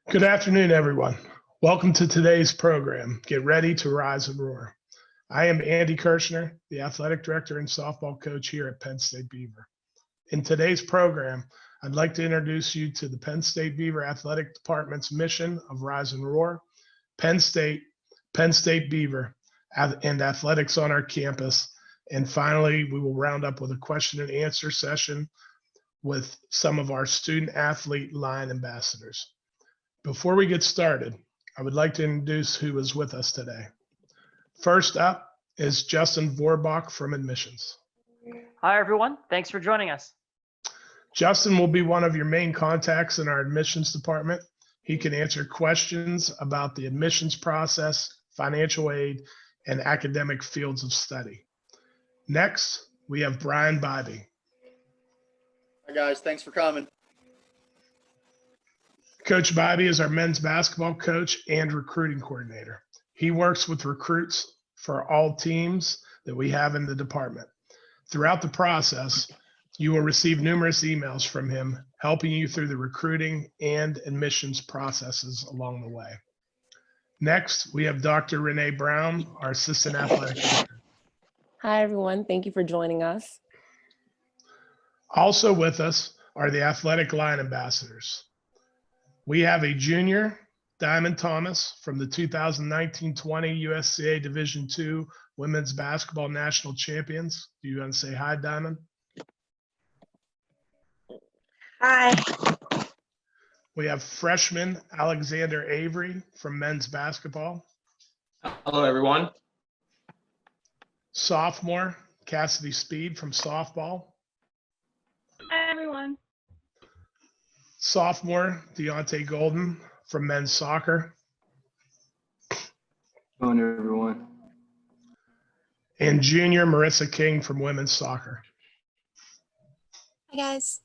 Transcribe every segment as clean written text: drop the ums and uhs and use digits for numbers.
Good afternoon, everyone. Welcome to today's program, Get Ready to Rise and Roar. I am Andy Kirshner, the athletic director and softball coach here at Penn State Beaver. In today's program, I'd like to introduce you to the Penn State Beaver Athletic Department's mission of Rise and Roar, Penn State Beaver, and athletics on our campus. And finally, we will round up with a question and answer session with some of our student athlete line ambassadors. Before we get started, I would like to introduce who is with us today. First up is Justin Vorbach from admissions. Hi, everyone. Thanks for joining us. Justin will be one of your main contacts in our admissions department. He can answer questions about the admissions process, financial aid, and academic fields of study. Next, we have Brian Bybee. Hi, guys. Thanks for coming. Coach Bybee is our men's basketball coach and recruiting coordinator. He works with recruits for all teams that we have in the department. Throughout the process, you will receive numerous emails from him, helping you through the recruiting and admissions processes along the way. Next, we have Dr. Renee Brown, our assistant athletic director. Hi, everyone. Thank you for joining us. Also with us are the athletic line ambassadors. We have a junior, Diamond Thomas, from the 2019-20 USCA Division II Women's Basketball National Champions. Do you want to say hi, Diamond? Hi. We have freshman Alexander Avery from men's basketball. Hello, everyone. Sophomore Cassidy Speed from softball. Hi, everyone. Sophomore Deontay Golden from men's soccer. Hello, everyone. And junior Marissa King from women's soccer. Hi, guys.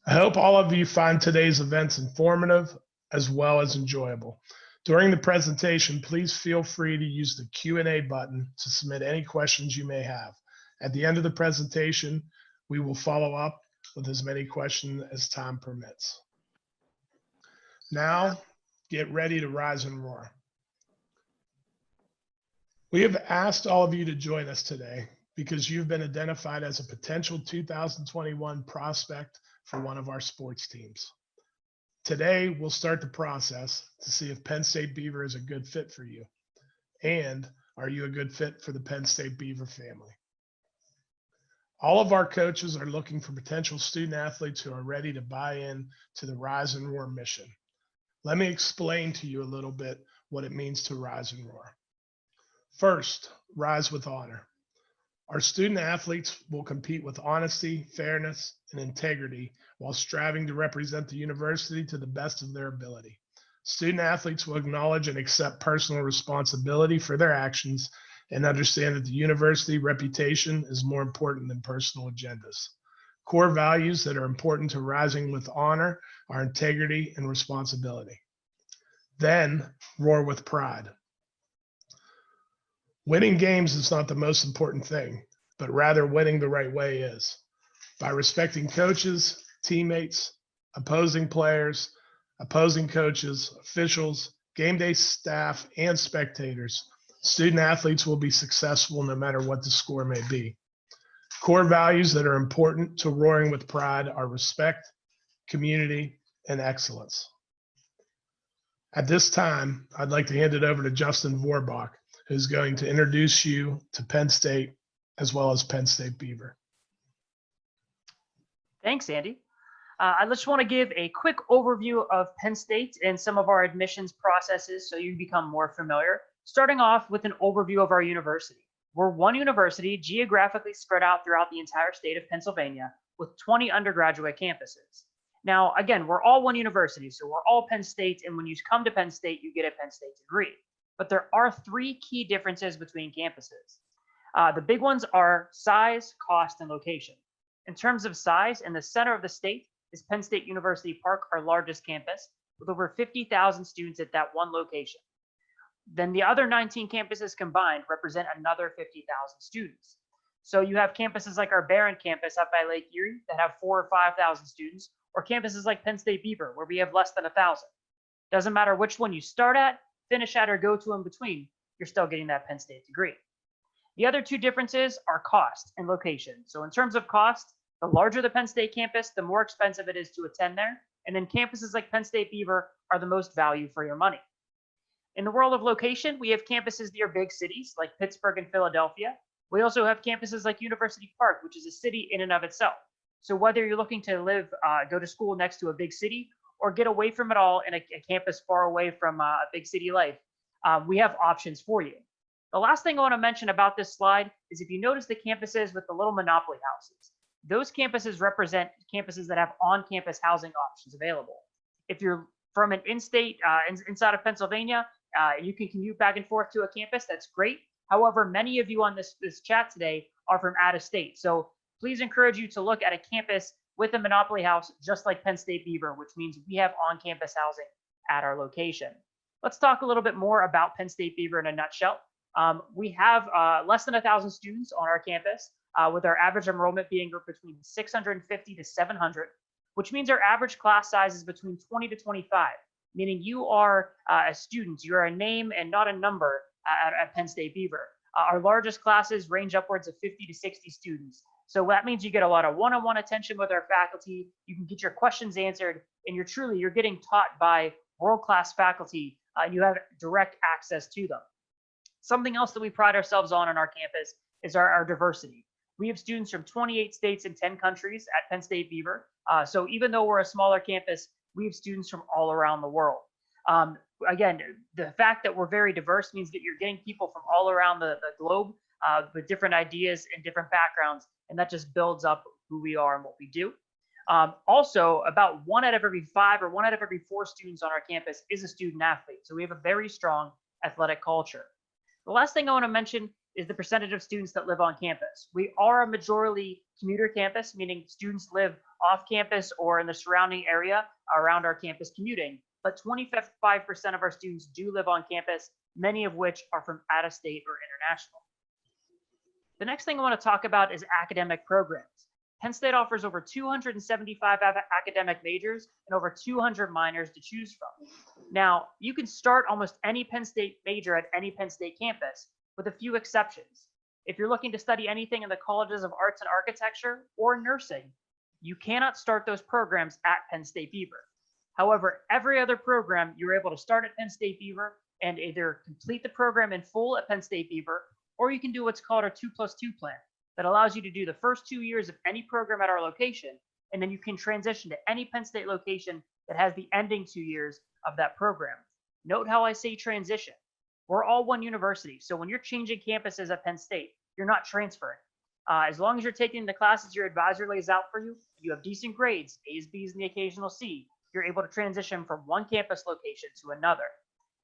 I hope all of you find today's events informative as well as enjoyable. During the presentation, please feel free to use the Q&A button to submit any questions you may have. At the end of the presentation, we will follow up with as many questions as time permits. Now, get ready to rise and roar. We have asked all of you to join us today because you've been identified as a potential 2021 prospect for one of our sports teams. Today, we'll start the process to see if Penn State Beaver is a good fit for you. And are you a good fit for the Penn State Beaver family? All of our coaches are looking for potential student athletes who are ready to buy in to the Rise and Roar mission. Let me explain to you a little bit what it means to rise and roar. First, rise with honor. Our student athletes will compete with honesty, fairness, and integrity while striving to represent the university to the best of their ability. Student athletes will acknowledge and accept personal responsibility for their actions and understand that the university reputation is more important than personal agendas. Core values that are important to rising with honor are integrity and responsibility. Then, roar with pride. Winning games is not the most important thing, but rather winning the right way is. By respecting coaches, teammates, opposing players, opposing coaches, officials, game day staff, and spectators, student athletes will be successful no matter what the score may be. Core values that are important to roaring with pride are respect, community, and excellence. At this time, I'd like to hand it over to Justin Vorbach, who's going to introduce you to Penn State as well as Penn State Beaver. Thanks, Andy. I just want to give a quick overview of Penn State and some of our admissions processes so you become more familiar. Starting off with an overview of our university. We're one university geographically spread out throughout the entire state of Pennsylvania with 20 undergraduate campuses. Now, again, we're all one university, so we're all Penn State, and when you come to Penn State, you get a Penn State degree. But there are three key differences between campuses. The big ones are size, cost, and location. In terms of size, in the center of the state is Penn State University Park, our largest campus, with over 50,000 students at that one location. Then the other 19 campuses combined represent another 50,000 students. So you have campuses like our Barron campus up by Lake Erie that have 4,000 or 5,000 students, or campuses like Penn State Beaver, where we have less than 1,000. Doesn't matter which one you start at, finish at, or go to in between, you're still getting that Penn State degree. The other two differences are cost and location. So in terms of cost, the larger the Penn State campus, the more expensive it is to attend there. And then campuses like Penn State Beaver are the most value for your money. In the world of location, we have campuses near big cities like Pittsburgh and Philadelphia. We also have campuses like University Park, which is a city in and of itself. So whether you're looking to go to school next to a big city or get away from it all in a campus far away from a big city life, we have options for you. The last thing I want to mention about this slide is if you notice the campuses with the little monopoly houses, those campuses represent campuses that have on-campus housing options available. If you're from an in-state, inside of Pennsylvania, you can commute back and forth to a campus, that's great. However, many of you on this chat today are from out of state. So please encourage you to look at a campus with a monopoly house, just like Penn State Beaver, which means we have on-campus housing at our location. Let's talk a little bit more about Penn State Beaver in a nutshell. We have less than 1,000 students on our campus, with our average enrollment being between 650 to 700, which means our average class size is between 20 to 25, meaning you are a student, you're a name and not a number at Penn State Beaver. Our largest classes range upwards of 50 to 60 students. So that means you get a lot of one-on-one attention with our faculty, you can get your questions answered, and you're getting taught by world-class faculty, and you have direct access to them. Something else that we pride ourselves on our campus is our diversity. We have students from 28 states and 10 countries at Penn State Beaver. So even though we're a smaller campus, we have students from all around the world. Again, the fact that we're very diverse means that you're getting people from all around the globe with different ideas and different backgrounds, and that just builds up who we are and what we do. Also, about 1 out of every 5 or 1 out of every 4 students on our campus is a student athlete. So we have a very strong athletic culture. The last thing I want to mention is the percentage of students that live on campus. We are a majority commuter campus, meaning students live off campus or in the surrounding area around our campus commuting, but 25% of our students do live on campus, many of which are from out of state or international. The next thing I want to talk about is academic programs. Penn State offers over 275 academic majors and over 200 minors to choose from. Now, you can start almost any Penn State major at any Penn State campus, with a few exceptions. If you're looking to study anything in the colleges of arts and architecture or nursing, you cannot start those programs at Penn State Beaver. However, every other program you're able to start at Penn State Beaver and either complete the program in full at Penn State Beaver, or you can do what's called our 2+2 plan that allows you to do the first 2 years of any program at our location, and then you can transition to any Penn State location that has the ending 2 years of that program. Note how I say transition. We're all one university, so when you're changing campuses at Penn State, you're not transferring. As long as you're taking the classes your advisor lays out for you, you have decent grades, A's, B's, and the occasional C, you're able to transition from one campus location to another.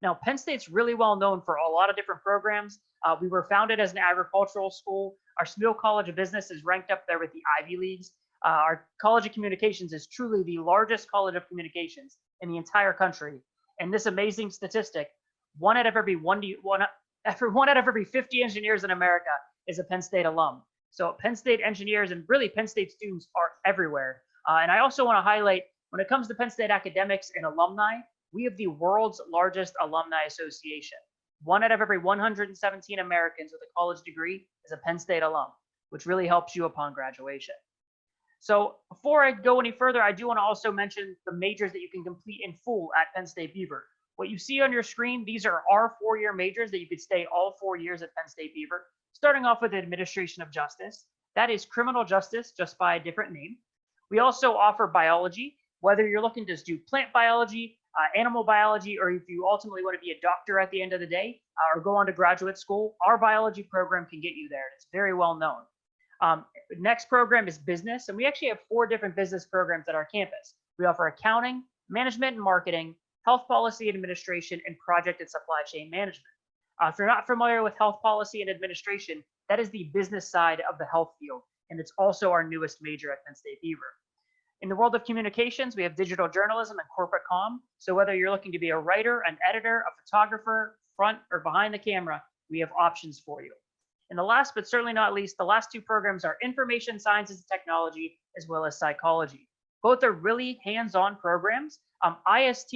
Now, Penn State's really well known for a lot of different programs. We were founded as an agricultural school. Our Smeal College of Business is ranked up there with the Ivy Leagues. Our College of Communications is truly the largest college of communications in the entire country. And this amazing statistic, 1 out of every 50 engineers in America is a Penn State alum. So Penn State engineers and really Penn State students are everywhere. And I also want to highlight, when it comes to Penn State academics and alumni, we have the world's largest alumni association. 1 out of every 117 Americans with a college degree is a Penn State alum, which really helps you upon graduation. So before I go any further, I do want to also mention the majors that you can complete in full at Penn State Beaver. What you see on your screen, these are our 4-year majors that you could stay all 4 years at Penn State Beaver. Starting off with Administration of Justice. That is criminal justice, just by a different name. We also offer biology, whether you're looking to do plant biology, animal biology, or if you ultimately want to be a doctor at the end of the day, or go on to graduate school, our biology program can get you there. It's very well known. Next program is business, and we actually have 4 different business programs at our campus. We offer accounting, management and marketing, health policy and administration, and project and supply chain management. If you're not familiar with health policy and administration, that is the business side of the health field, and it's also our newest major at Penn State Beaver. In the world of communications, we have digital journalism and corporate comm. So whether you're looking to be a writer, an editor, a photographer, front or behind the camera, we have options for you. And the last, but certainly not least, the last 2 programs are information sciences and technology, as well as psychology. Both are really hands-on programs. IST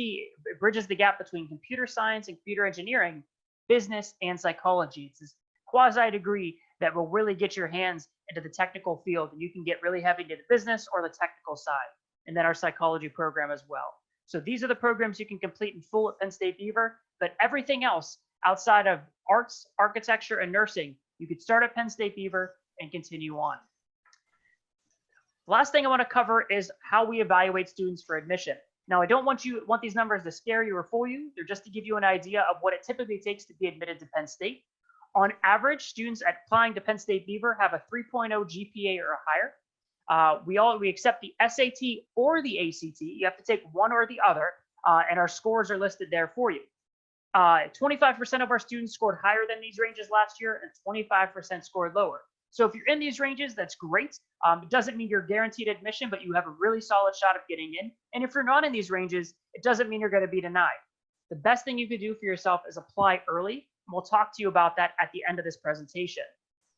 bridges the gap between computer science and computer engineering, business, and psychology. It's this quasi degree that will really get your hands into the technical field, and you can get really heavy into the business or the technical side. And then our psychology program as well. So these are the programs you can complete in full at Penn State Beaver, but everything else outside of arts, architecture, and nursing, you could start at Penn State Beaver and continue on. The last thing I want to cover is how we evaluate students for admission. Now, I don't want these numbers to scare you or fool you. They're just to give you an idea of what it typically takes to be admitted to Penn State. On average, students applying to Penn State Beaver have a 3.0 GPA or higher. We accept the SAT or the ACT. You have to take one or the other, and our scores are listed there for you. 25% of our students scored higher than these ranges last year, and 25% scored lower. So if you're in these ranges, that's great. It doesn't mean you're guaranteed admission, but you have a really solid shot of getting in. And if you're not in these ranges, it doesn't mean you're going to be denied. The best thing you could do for yourself is apply early, and we'll talk to you about that at the end of this presentation.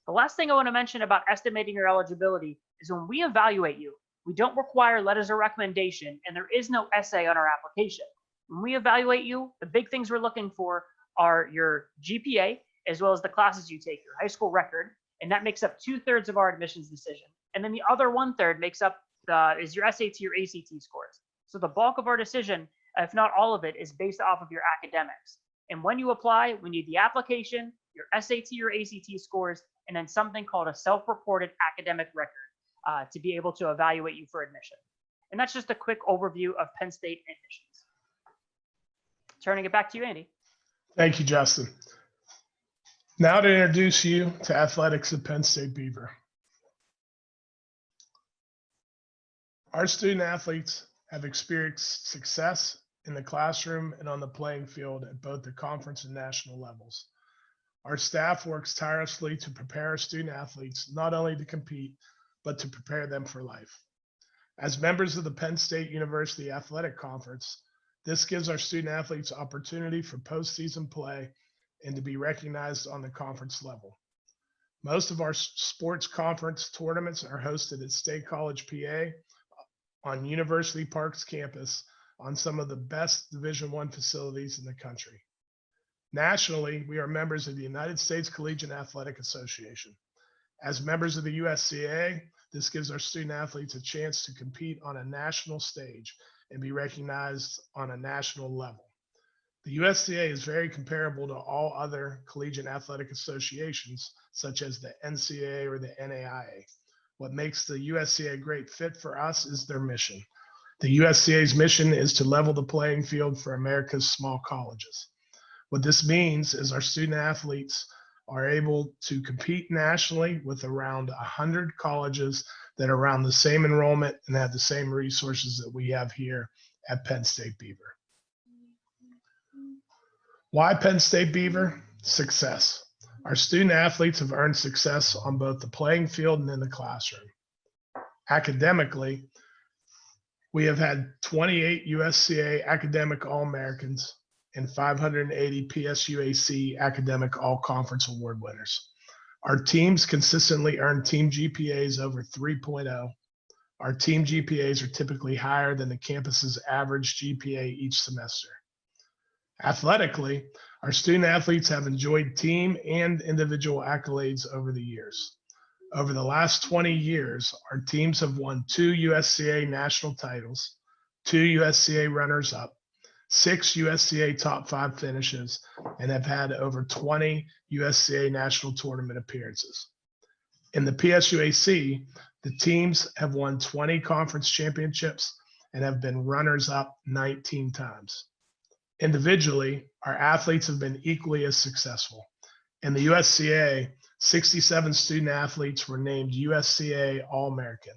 The last thing I want to mention about estimating your eligibility is when we evaluate you, we don't require letters of recommendation, and there is no essay on our application. When we evaluate you, the big things we're looking for are your GPA, as well as the classes you take, your high school record, and that makes up 2/3 of our admissions decision. And then the other 1/3 makes up is your SAT or ACT scores. So the bulk of our decision, if not all of it, is based off of your academics. And when you apply, we need the application, your SAT or ACT scores, and then something called a self-reported academic record to be able to evaluate you for admission. And that's just a quick overview of Penn State admissions. Turning it back to you, Andy. Thank you, Justin. Now to introduce you to athletics at Penn State Beaver. Our student athletes have experienced success in the classroom and on the playing field at both the conference and national levels. Our staff works tirelessly to prepare our student athletes not only to compete, but to prepare them for life. As members of the Penn State University Athletic Conference, this gives our student athletes opportunity for postseason play and to be recognized on the conference level. Most of our sports conference tournaments are hosted at State College, PA, on University Park's campus on some of the best Division I facilities in the country. Nationally, we are members of the United States Collegiate Athletic Association. As members of the USCA, this gives our student athletes a chance to compete on a national stage and be recognized on a national level. The USCA is very comparable to all other collegiate athletic associations, such as the NCAA or the NAIA. What makes the USCA a great fit for us is their mission. The USCA's mission is to level the playing field for America's small colleges. What this means is our student athletes are able to compete nationally with around 100 colleges that are around the same enrollment and have the same resources that we have here at Penn State Beaver. Why Penn State Beaver? Success. Our student athletes have earned success on both the playing field and in the classroom. Academically, we have had 28 USCA academic All-Americans and 580 PSUAC academic All-Conference Award winners. Our teams consistently earn team GPAs over 3.0. Our team GPAs are typically higher than the campus's average GPA each semester. Athletically, our student athletes have enjoyed team and individual accolades over the years. Over the last 20 years, our teams have won 2 USCA national titles, 2 USCA runners-up, 6 USCA top 5 finishes, and have had over 20 USCA national tournament appearances. In the PSUAC, the teams have won 20 conference championships and have been runners-up 19 times. Individually, our athletes have been equally as successful. In the USCA, 67 student athletes were named USCA All-American.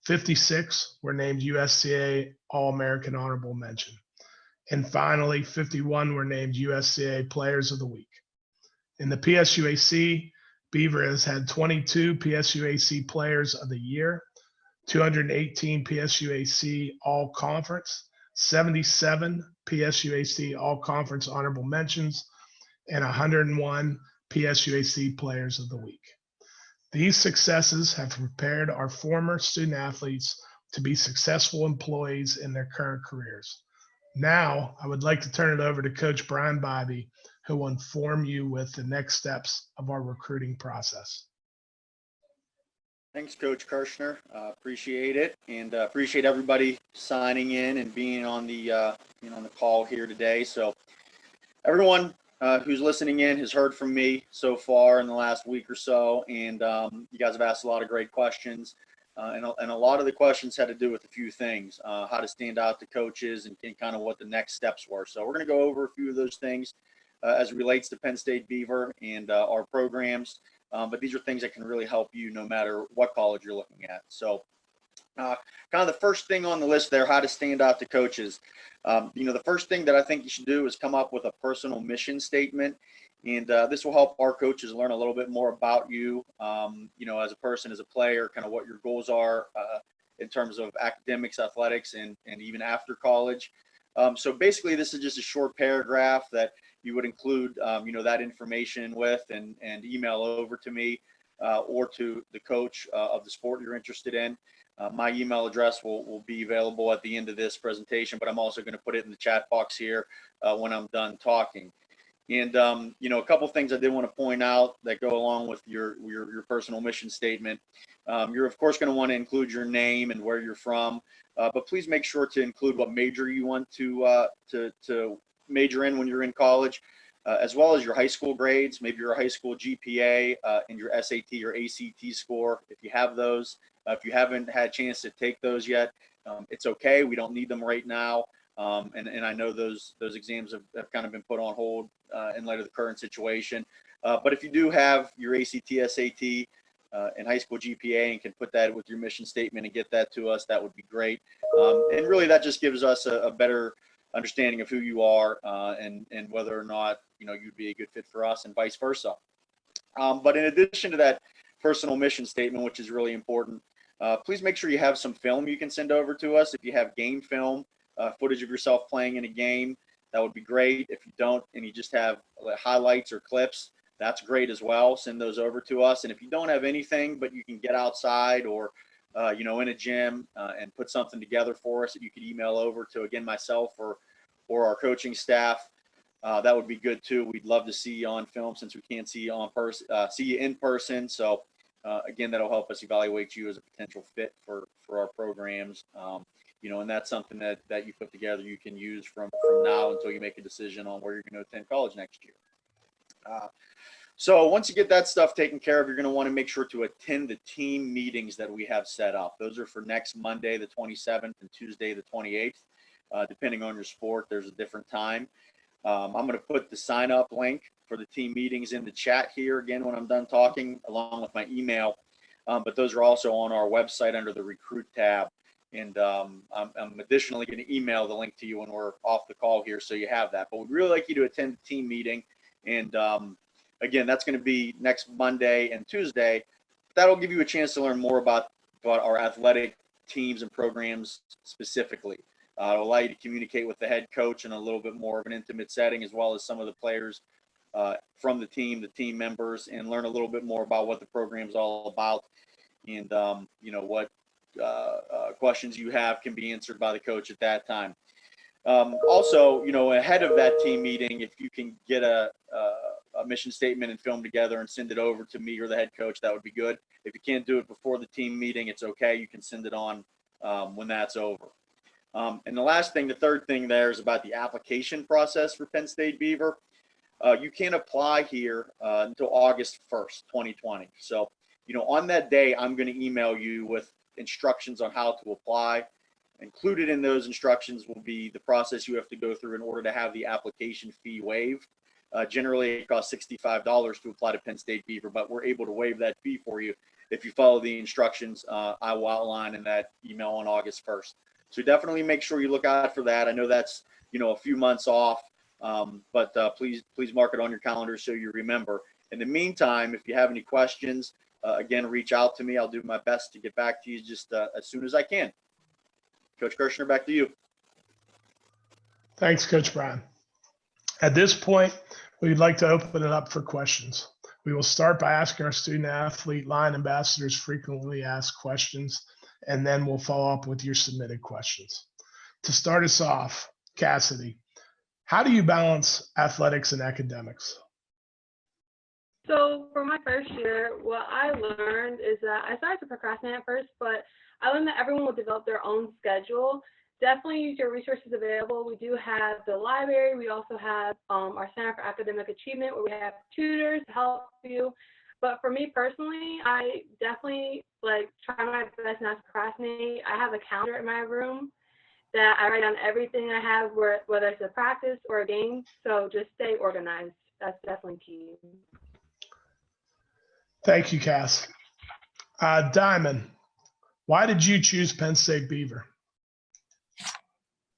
56 were named USCA All-American Honorable Mention. And finally, 51 were named USCA Players of the Week. In the PSUAC, Beaver has had 22 PSUAC Players of the Year, 218 PSUAC All-Conference, 77 PSUAC All-Conference Honorable Mentions, and 101 PSUAC Players of the Week. These successes have prepared our former student athletes to be successful employees in their current careers. Now, I would like to turn it over to Coach Brian Bybee, who will inform you with the next steps of our recruiting process. Thanks, Coach Kirshner. Appreciate it, and appreciate everybody signing in and being on the on the call here today. So, everyone who's listening in has heard from me so far in the last week or so, and you guys have asked a lot of great questions, and a lot of the questions had to do with a few things: how to stand out to coaches, and kind of what the next steps were. So, we're going to go over a few of those things as it relates to Penn State Beaver and our programs. But these are things that can really help you no matter what college you're looking at. So kind of the first thing on the list there, how to stand out to coaches. The first thing that I think you should do is come up with a personal mission statement. And this will help our coaches learn a little bit more about you, as a person, as a player, kind of what your goals are in terms of academics, athletics, and even after college. So basically, this is just a short paragraph that you would include, that information with and email over to me or to the coach of the sport you're interested in. My email address will be available at the end of this presentation, but I'm also going to put it in the chat box here when I'm done talking. And, a couple things I did want to point out that go along with your personal mission statement. You're, of course, going to want to include your name and where you're from, but please make sure to include what major you want to major in when you're in college, as well as your high school grades, maybe your high school GPA and your SAT or ACT score, if you have those. If you haven't had a chance to take those yet, it's okay. We don't need them right now. And I know those exams have kind of been put on hold in light of the current situation. But if you do have your ACT, SAT, and high school GPA and can put that with your mission statement and get that to us, that would be great. And really, that just gives us a better understanding of who you are and whether or not you'd be a good fit for us, and vice versa. But in addition to that personal mission statement, which is really important, please make sure you have some film you can send over to us. If you have game film, footage of yourself playing in a game, that would be great. If you don't and you just have highlights or clips, that's great as well. Send those over to us. And if you don't have anything, but you can get outside or in a gym and put something together for us that you could email over to, again, myself or our coaching staff, that would be good too. We'd love to see you on film since we can't see you see you in person. So again, that'll help us evaluate you as a potential fit for our programs. And that's something that you put together you can use from now until you make a decision on where you're going to attend college next year. So once you get that stuff taken care of, you're going to want to make sure to attend the team meetings that we have set up. Those are for next Monday, the 27th, and Tuesday, the 28th. Depending on your sport, there's a different time. I'm going to put the sign up link for the team meetings in the chat here again when I'm done talking, along with my email. But those are also on our website under the recruit tab. And I'm additionally going to email the link to you when we're off the call here, so you have that. But we'd really like you to attend the team meeting. And again, that's going to be next Monday and Tuesday. That'll give you a chance to learn more about our athletic teams and programs specifically. It'll allow you to communicate with the head coach in a little bit more of an intimate setting, as well as some of the players from the team members, and learn a little bit more about what the program's all about, and what questions you have can be answered by the coach at that time. Also, ahead of that team meeting, if you can get a mission statement and film together and send it over to me or the head coach, that would be good. If you can't do it before the team meeting, it's okay. You can send it on when that's over. And the last thing, the third thing there, is about the application process for Penn State Beaver. You can't apply here until August 1st, 2020. So, on that day, I'm going to email you with instructions on how to apply. Included in those instructions will be the process you have to go through in order to have the application fee waived. Generally, it costs $65 to apply to Penn State Beaver, but we're able to waive that fee for you if you follow the instructions I will outline in that email on August 1st. So definitely make sure you look out for that. I know that's a few months off, but please mark it on your calendar so you remember. In the meantime, if you have any questions, again, reach out to me. I'll do my best to get back to you just as soon as I can. Coach Kirshner, back to you. Thanks, Coach Brian. At this point, we'd like to open it up for questions. We will start by asking our student athlete line ambassadors frequently asked questions. and then we'll follow up with your submitted questions. To start us off, Cassidy, how do you balance athletics and academics? So for my first year, what I learned is that I started to procrastinate at first, but I learned that everyone will develop their own schedule. Definitely use your resources available. We do have the library. We also have our Center for Academic Achievement, where we have tutors to help you. But for me personally, I definitely try my best not to procrastinate. I have a calendar in my room that I write down everything I have, whether it's a practice or a game. So just stay organized. That's definitely key. Thank you, Cass. Diamond, why did you choose Penn State Beaver?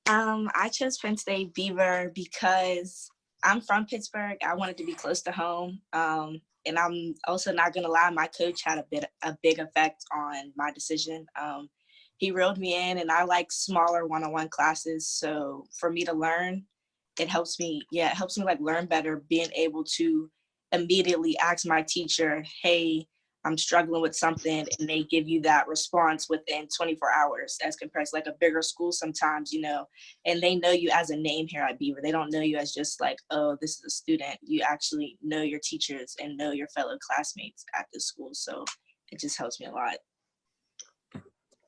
I chose Penn State Beaver because I'm from Pittsburgh. I wanted to be close to home. And I'm also not gonna lie, my coach had a big effect on my decision. He reeled me in, and I like smaller one-on-one classes. So for me to learn, it helps me learn better, being able to immediately ask my teacher, hey, I'm struggling with something, and they give you that response within 24 hours as compared to a bigger school sometimes, and they know you as a name here at Beaver. They don't know you as just oh, this is a student. You actually know your teachers and know your fellow classmates at this school. So it just helps me a lot.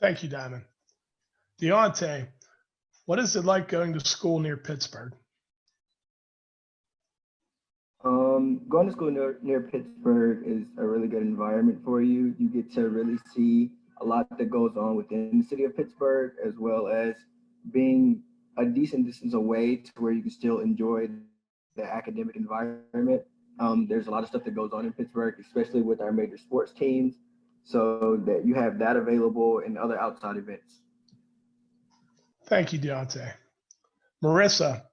Thank you, Diamond. Deontay, what is it like going to school near Pittsburgh? Going to school near Pittsburgh is a really good environment for you. You get to really see a lot that goes on within the city of Pittsburgh, as well as being a decent distance away to where you can still enjoy the academic environment. There's a lot of stuff that goes on in Pittsburgh, especially with our major sports teams, so that you have that available and other outside events. Thank you, Deontay. Marissa,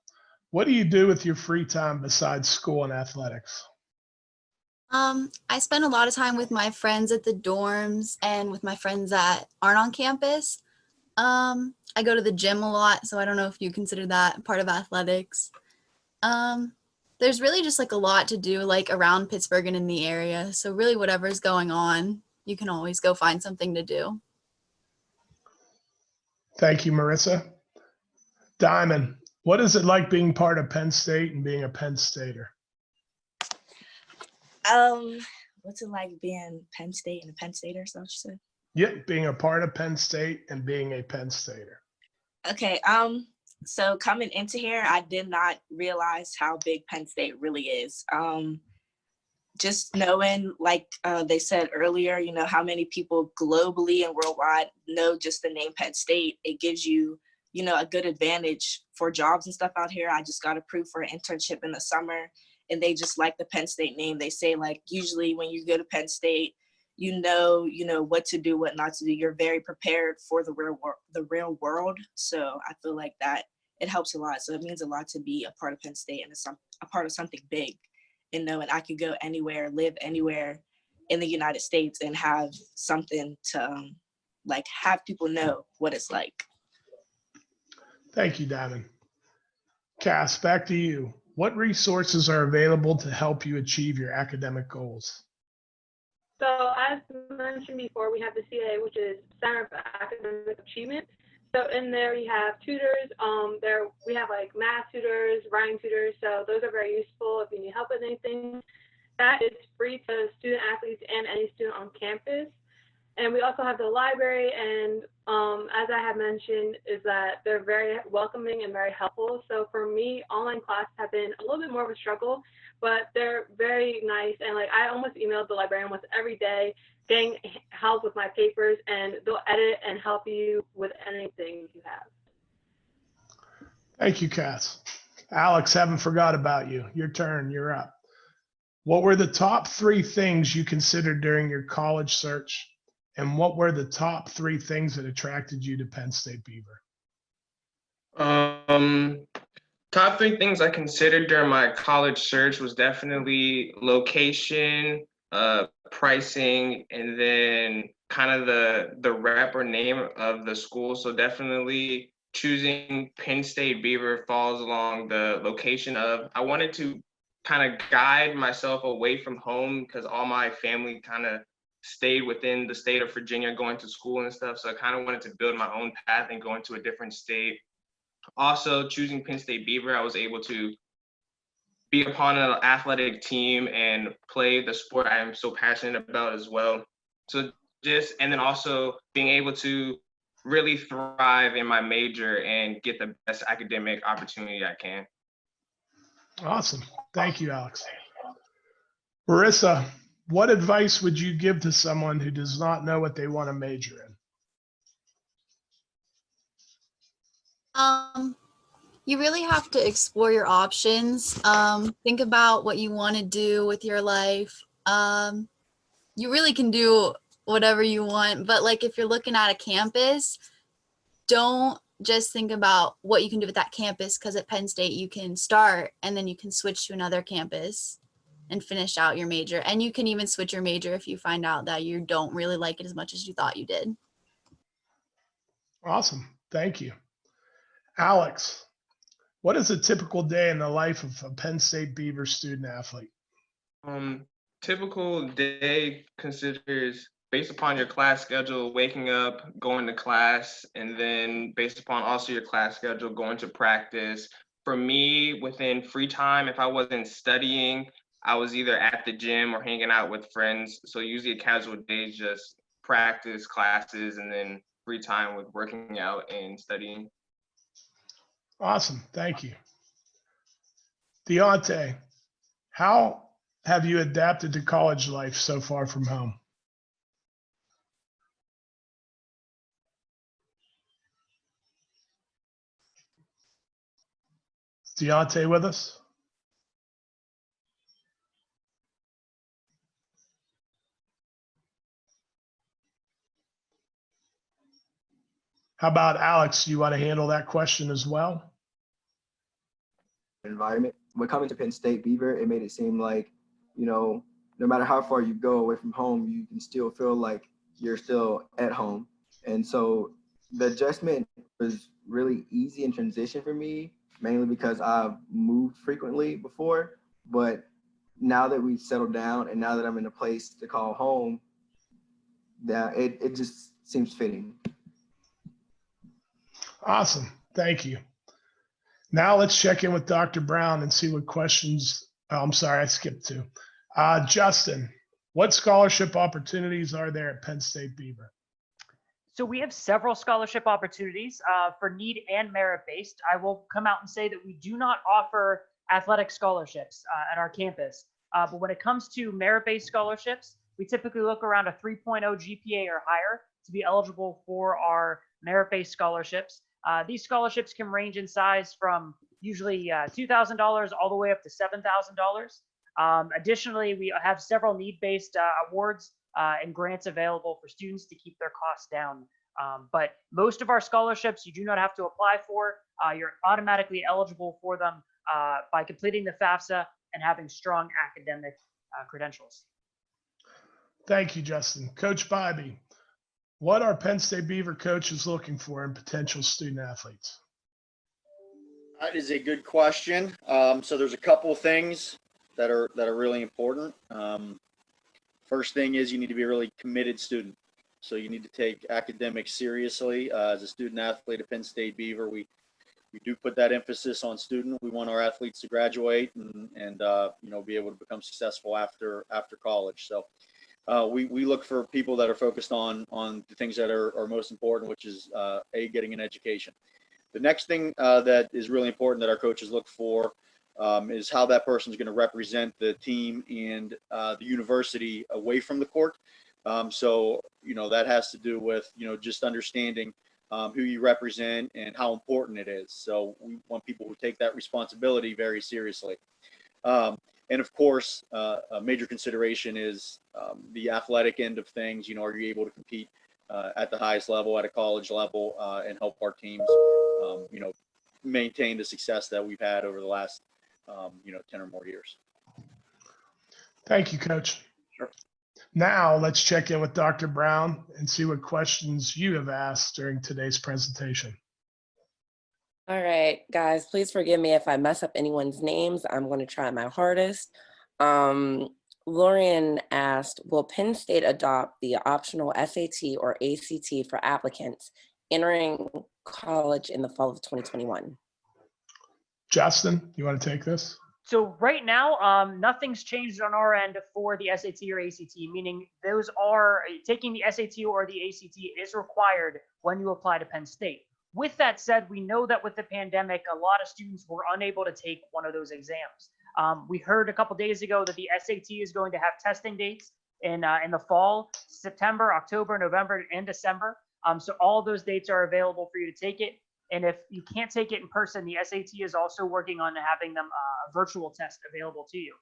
what do you do with your free time besides school and athletics? I spend a lot of time with my friends at the dorms and with my friends that aren't on campus. I go to the gym a lot, so I don't know if you consider that part of athletics. There's really just a lot to do around Pittsburgh and in the area. So really whatever's going on, you can always go find something to do. Thank you, Marissa. Diamond, what is it like being part of Penn State and being a Penn Stater? What's it like being Penn State and a Penn Stater? So what you said? Yep, being a part of Penn State and being a Penn Stater. Okay. So coming into here, I did not realize how big Penn State really is. Just knowing, they said earlier, how many people globally and worldwide know just the name Penn State, it gives you, a good advantage for jobs and stuff out here. I just got approved for an internship in the summer, and they just like the Penn State name. They say usually when you go to Penn State, you know what to do, what not to do. You're very prepared for the real world. So I feel like that it helps a lot. So it means a lot to be a part of Penn State and a part of something big, and knowing I could go anywhere, live anywhere in the United States and have something to have people know what it's like. Thank you, Diamond. Cass, back to you. What resources are available to help you achieve your academic goals? So as mentioned before, we have the CA, which is Center for Academic Achievement. So in there you have tutors. We have math tutors, writing tutors. So those are very useful if you need help with anything. That is free to student athletes and any student on campus. And we also have the library, and as I have mentioned, is that they're very welcoming and very helpful. So for me, online classes have been a little bit more of a struggle, but they're very nice. And I almost emailed the librarian almost every day, getting help with my papers, and they'll edit and help you with anything you have. Thank you, Cass. Alex, haven't forgot about you. Your turn, you're up. What were the top 3 things you considered during your college search? And what were the top 3 things that attracted you to Penn State Beaver? Top 3 things I considered during my college search was definitely location, pricing, and then kind of the rep or name of the school. So definitely choosing Penn State Beaver falls along the location of, I wanted to kind of guide myself away from home because all my family kind of stayed within the state of Virginia going to school and stuff. So I kind of wanted to build my own path and go into a different state. Also, choosing Penn State Beaver, I was able to be upon an athletic team and play the sport I am so passionate about as well. So and then also being able to really thrive in my major and get the best academic opportunity I can. Awesome. Thank you, Alex. Marissa, what advice would you give to someone who does not know what they want to major in? You really have to explore your options. Think about what you want to do with your life. You really can do whatever you want, but like if you're looking at a campus, don't just think about what you can do with that campus, because at Penn State you can start and then you can switch to another campus and finish out your major. And you can even switch your major if you find out that you don't really like it as much as you thought you did. Awesome. Thank you. Alex, what is a typical day in the life of a Penn State Beaver student athlete? Typical day considers, based upon your class schedule, waking up, going to class, and then based upon also your class schedule, going to practice. For me, within free time, if I wasn't studying, I was either at the gym or hanging out with friends. So usually a casual day is just practice, classes, and then free time with working out and studying. Awesome. Thank you. Deontay, how have you adapted to college life so far from home? Is Deontay with us? How about Alex? You want to handle that question as well? Environment. When coming to Penn State Beaver, it made it seem like, no matter how far you go away from home, you can still feel like you're still at home. And so the adjustment was really easy in transition for me, mainly because I've moved frequently before. But now that we've settled down and now that I'm in a place to call home, that it just seems fitting. Awesome. Thank you. Now let's check in with Dr. Brown and see what questions. Oh, I'm sorry, I skipped two. Justin, what scholarship opportunities are there at Penn State Beaver? So we have several scholarship opportunities for need and merit-based. I will come out and say that we do not offer athletic scholarships at our campus. But when it comes to merit-based scholarships, we typically look around a 3.0 GPA or higher to be eligible for our merit-based scholarships. These scholarships can range in size from usually $2,000 all the way up to $7,000. Additionally, we have several need-based awards and grants available for students to keep their costs down. But most of our scholarships you do not have to apply for. You're automatically eligible for them by completing the FAFSA and having strong academic credentials. Thank you, Justin. Coach Bybee, what are Penn State Beaver coaches looking for in potential student athletes? That is a good question. So there's a couple of things that are really important. First thing is you need to be a really committed student. So you need to take academics seriously. As a student athlete at Penn State Beaver, we do put that emphasis on student. We want our athletes to graduate and be able to become successful after college. So we look for people that are focused on the things that are most important, which is getting an education. The next thing that is really important that our coaches look for is how that person is going to represent the team and the university away from the court. So that has to do with just understanding who you represent and how important it is. So we want people who take that responsibility very seriously. And of course, a major consideration is the athletic end of things. Are you able to compete at the highest level, at a college level, and help our teams, maintain the success that we've had over the last, 10 or more years. Thank you, Coach. Sure. Now let's check in with Dr. Brown and see what questions you have asked during today's presentation. All right, guys, please forgive me if I mess up anyone's names. I'm going to try my hardest. Lorian asked, will Penn State adopt the optional SAT or ACT for applicants entering college in the fall of 2021? Justin, you want to take this? So right now, nothing's changed on our end for the SAT or ACT, meaning those are taking the SAT or the ACT is required when you apply to Penn State. With that said, we know that with the pandemic, a lot of students were unable to take one of those exams. We heard a couple days ago that the SAT is going to have testing dates in the fall, September, October, November, and December. So all those dates are available for you to take it. And if you can't take it in person, the SAT is also working on having them a virtual test available to you.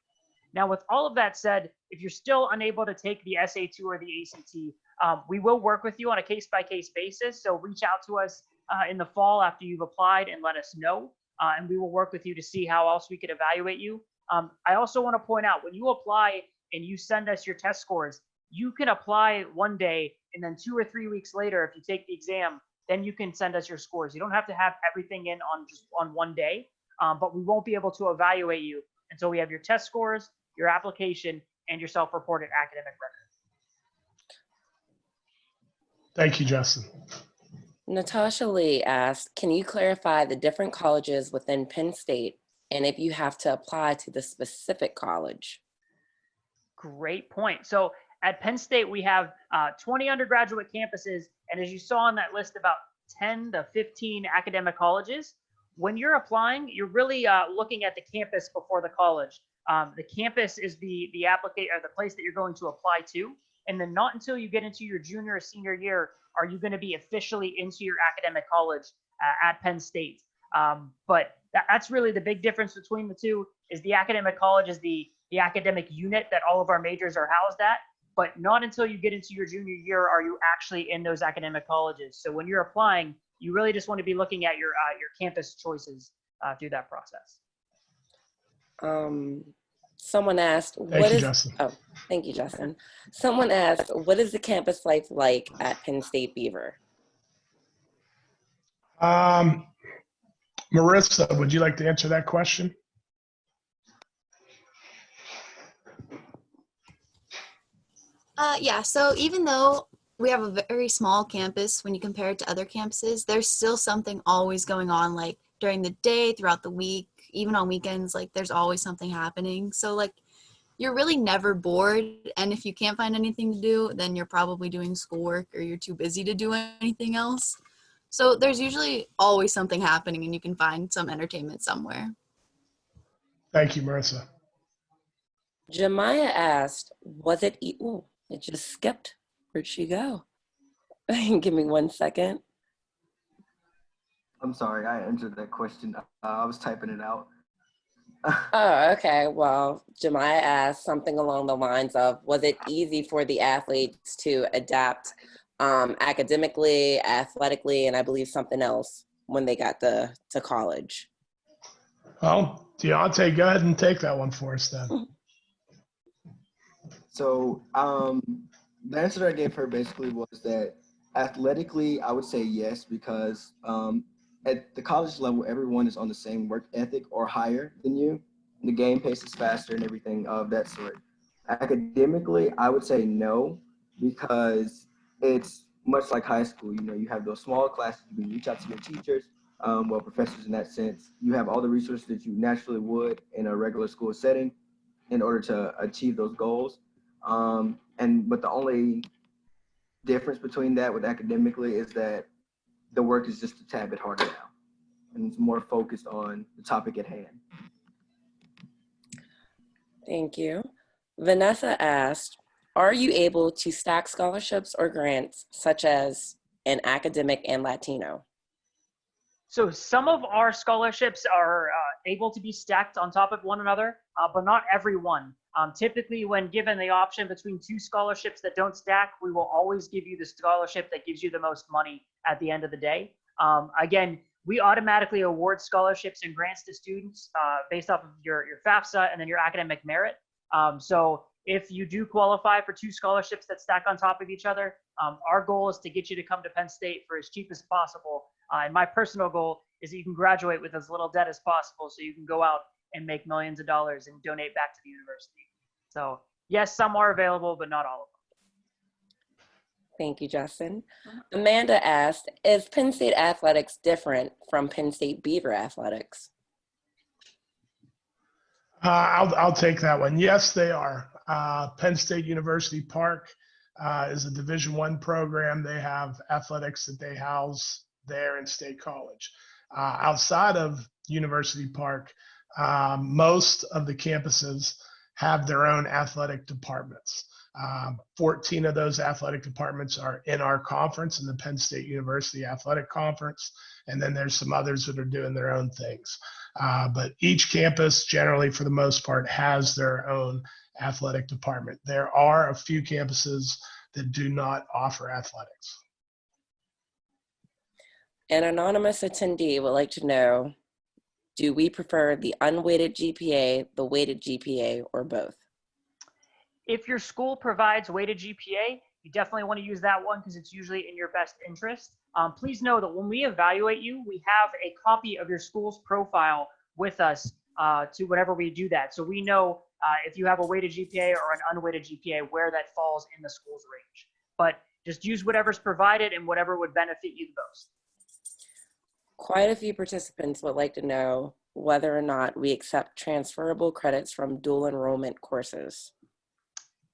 Now, with all of that said, if you're still unable to take the SAT or the ACT, we will work with you on a case-by-case basis. So reach out to us in the fall after you've applied and let us know. And we will work with you to see how else we could evaluate you. I also want to point out, when you apply and you send us your test scores, you can apply one day and then 2 or 3 weeks later, if you take the exam, then you can send us your scores. You don't have to have everything in on one day, but we won't be able to evaluate you until we have your test scores, your application, and your self-reported academic record. Thank you, Justin. Natasha Lee asked, can you clarify the different colleges within Penn State and if you have to apply to the specific college? Great point. So at Penn State, we have 20 undergraduate campuses, and as you saw on that list, about 10 to 15 academic colleges. When you're applying, you're really looking at the campus before the college. The campus is the place that you're going to apply to, and then not until you get into your junior or senior year are you going to be officially into your academic college at Penn State. But that's really the big difference between the two. Is the academic college is the academic unit that all of our majors are housed at. But not until you get into your junior year are you actually in those academic colleges. So when you're applying, you really just want to be looking at your campus choices through that process. Someone asked, thank you, Justin. Someone asked, what is the campus life like at Penn State Beaver? Marissa, would you like to answer that question? Yeah, so even though we have a very small campus when you compare it to other campuses, there's still something always going on, like during the day, throughout the week, even on weekends, like there's always something happening. So like you're really never bored, and if you can't find anything to do, then you're probably doing schoolwork or you're too busy to do anything else. So there's usually always something happening and you can find some entertainment somewhere. Thank you, Marissa. Jemiah asked, was it, ooh, it just skipped. Where'd she go? Give me 1 second. I'm sorry, I answered that question. I was typing it out. Oh, okay. Well, Jemiah asked something along the lines of, was it easy for the athletes to adapt academically, athletically, and I believe something else when they got to college? Well, Deontay, go ahead and take that one for us then. So the answer that I gave her basically was that athletically, I would say yes, because at the college level, everyone is on the same work ethic or higher than you. The game pace is faster and everything of that sort. Academically, I would say no, because it's much like high school. You know, you have those small classes, you can reach out to your teachers, professors in that sense. You have all the resources that you naturally would in a regular school setting in order to achieve those goals. But the only difference between that with academically is that the work is just a tad bit harder now, and it's more focused on the topic at hand. Thank you. Vanessa asked, are you able to stack scholarships or grants such as an academic and Latino? So some of our scholarships are able to be stacked on top of one another, but not every one. Typically, when given the option between 2 scholarships that don't stack, we will always give you the scholarship that gives you the most money at the end of the day. Again, we automatically award scholarships and grants to students based off of your FAFSA and then your academic merit. So if you do qualify for 2 scholarships that stack on top of each other, our goal is to get you to come to Penn State for as cheap as possible. And my personal goal is that you can graduate with as little debt as possible so you can go out and make millions of dollars and donate back to the university. So Yes, some are available, but not all of them. Thank you, Justin. Amanda asked, is Penn State athletics different from Penn State Beaver athletics? I'll take that one. Yes, they are. Penn State University Park is a Division I program. They have athletics that they house there in State College. Outside of University Park, most of the campuses have their own athletic departments. 14 of those athletic departments are in our conference, in the Penn State University Athletic Conference, and then there's some others that are doing their own things. But each campus, generally for the most part, has their own athletic department. There are a few campuses that do not offer athletics. An anonymous attendee would like to know, do we prefer the unweighted GPA, the weighted GPA, or both? If your school provides weighted GPA, you definitely want to use that one because it's usually in your best interest. Please know that when we evaluate you, we have a copy of your school's profile with us to whenever we do that. So we know if you have a weighted GPA or an unweighted GPA, where that falls in the school's range. But just use whatever's provided and whatever would benefit you the most. Quite a few participants would like to know whether or not we accept transferable credits from dual enrollment courses.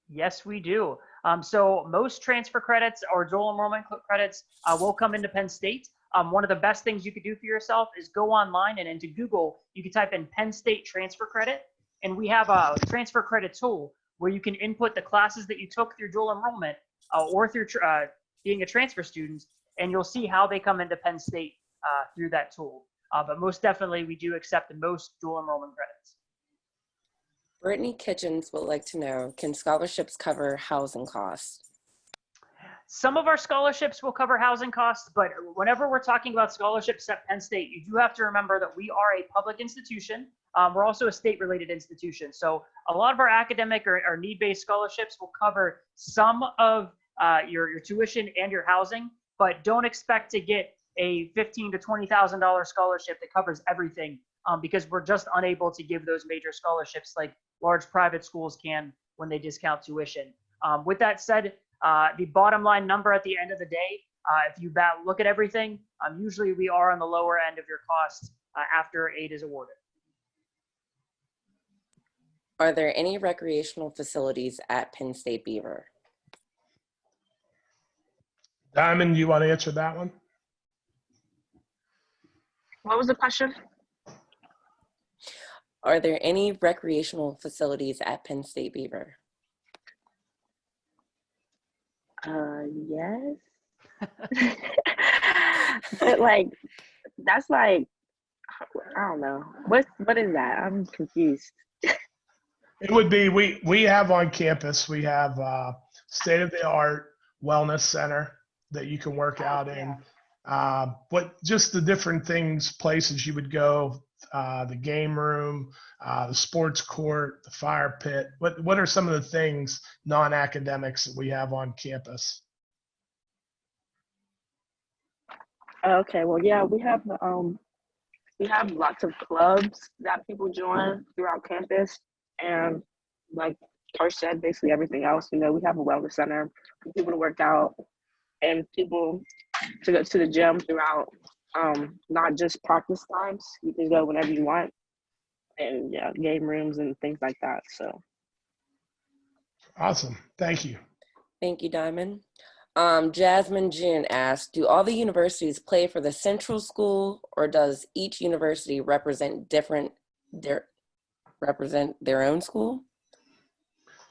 Yes, we do. So most transfer credits or dual enrollment credits will come into Penn State. One of the best things you could do for yourself is go online and into Google, you can type in Penn State transfer credit. And we have a transfer credit tool where you can input the classes that you took through dual enrollment or through being a transfer student, and you'll see how they come into Penn State through that tool. But most definitely, we do accept most dual enrollment credits. Brittany Kitchens would like to know, can scholarships cover housing costs? Some of our scholarships will cover housing costs, but whenever we're talking about scholarships at Penn State, you do have to remember that we are a public institution. We're also a state-related institution. So a lot of our academic or need-based scholarships will cover some of your tuition and your housing, but don't expect to get a $15,000 to $20,000 scholarship that covers everything because we're just unable to give those major scholarships like large private schools can when they discount tuition. With that said, the bottom line number at the end of the day, if you look at everything, usually we are on the lower end of your costs after aid is awarded. Are there any recreational facilities at Penn State Beaver? Diamond, you want to answer that one? What was the question? Are there any recreational facilities at Penn State Beaver? Yes. But like, that's like, I don't know. What is that? I'm confused. It would be, we have on campus, we have state-of-the-art wellness center that you can work out in. What just the different things, places you would go, the game room, the sports court, the fire pit. What are some of the things, non-academics, that we have on campus? Okay, well, yeah, we have lots of clubs that people join throughout campus, and like Karsh said, basically everything else. You know, we have a wellness center for people to work out and people to go to the gym throughout, not just practice times. You can go whenever you want, and yeah, game rooms and things like that. So Awesome. Thank you. Thank you, Diamond. Jasmine June asked, do all the universities play for the central school, or does each university represent their own school?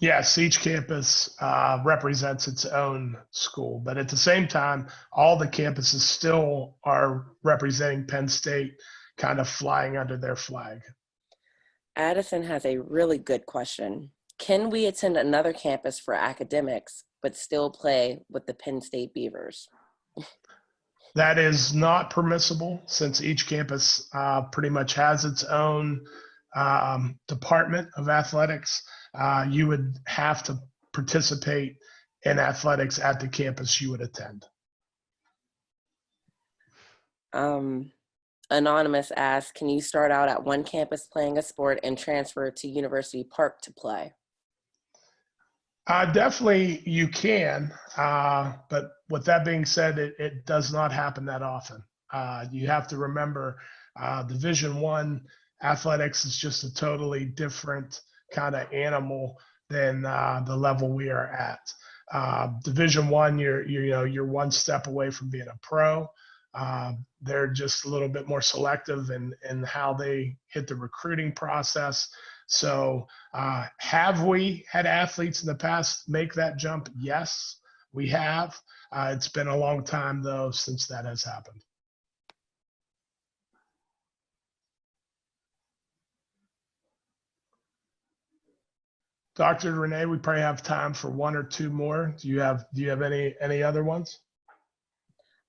Yes, each campus represents its own school, but at the same time, all the campuses still are representing Penn State, kind of flying under their flag. Addison has a really good question. Can we attend another campus for academics, but still play with the Penn State Beavers? That is not permissible, since each campus pretty much has its own department of athletics. You would have to participate in athletics at the campus you would attend. Anonymous asks, can you start out at one campus playing a sport and transfer to University Park to play? Definitely you can. But with that being said, it does not happen that often. You have to remember Division One athletics is just a totally different kind of animal than the level we are at. Division One, you're one step away from being a pro. They're just a little bit more selective in how they hit the recruiting process. So, have we had athletes in the past make that jump? Yes, we have. It's been a long time, though, since that has happened. Dr. Renee, we probably have time for one or two more. Do you have any other ones?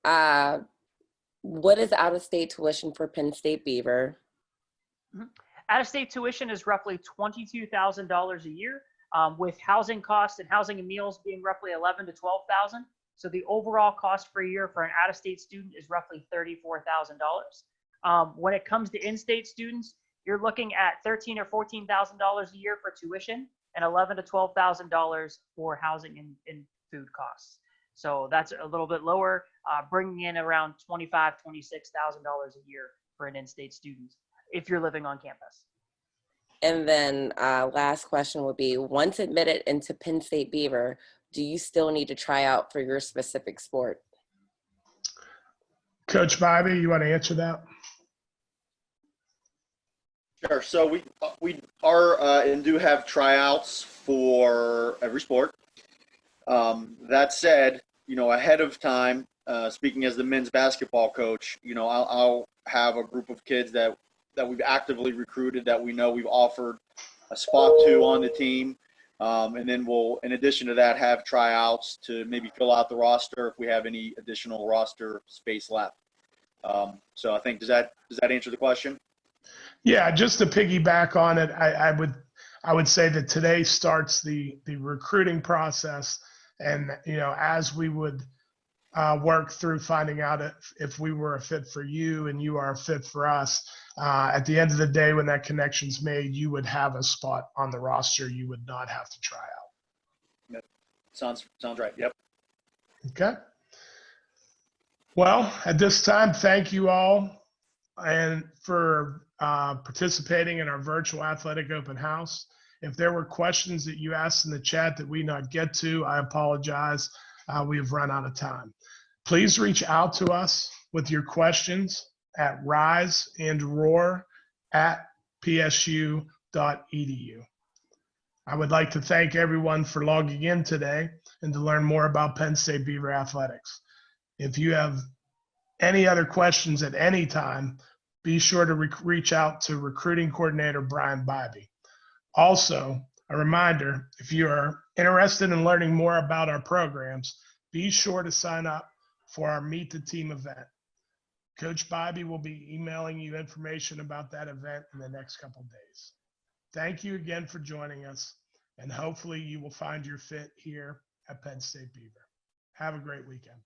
What is out-of-state tuition for Penn State Beaver? Out-of-state tuition is roughly $22,000 a year, with housing costs and housing and meals being roughly $11,000 to $12,000. So the overall cost per year for an out-of-state student is roughly $34,000. When it comes to in-state students, you're looking at $13,000 or $14,000 a year for tuition and $11,000 to $12,000 for housing and food costs. So that's a little bit lower, bringing in around $25,000, $26,000 a year for an in-state student if you're living on campus. And then last question would be, once admitted into Penn State Beaver, do you still need to try out for your specific sport? Coach Bobby, you want to answer that? Sure. So we are and do have tryouts for every sport. That said, ahead of time, speaking as the men's basketball coach, I'll have a group of kids that we've actively recruited, that we know we've offered a spot to on the team. And then we'll, in addition to that, have tryouts to maybe fill out the roster if we have any additional roster space left. So I think, does that answer the question? Yeah, just to piggyback on it, I would say that today starts the recruiting process, and as we would work through finding out if we were a fit for you and you are a fit for us. At the end of the day, when that connection's made, you would have a spot on the roster. You would not have to try out. Yep. Sounds right. Yep. Okay. Well, at this time, thank you all and for participating in our virtual athletic open house. If there were questions that you asked in the chat that we not get to, I apologize. We have run out of time. Please reach out to us with your questions at riseandroar@psu.edu. I would like to thank everyone for logging in today and to learn more about Penn State Beaver athletics. If you have any other questions at any time, be sure to reach out to recruiting coordinator Brian Bybee. Also, a reminder, if you are interested in learning more about our programs, be sure to sign up for our Meet the Team event. Coach Bybee will be emailing you information about that event in the next couple days. Thank you again for joining us, and hopefully you will find your fit here at Penn State Beaver. Have a great weekend.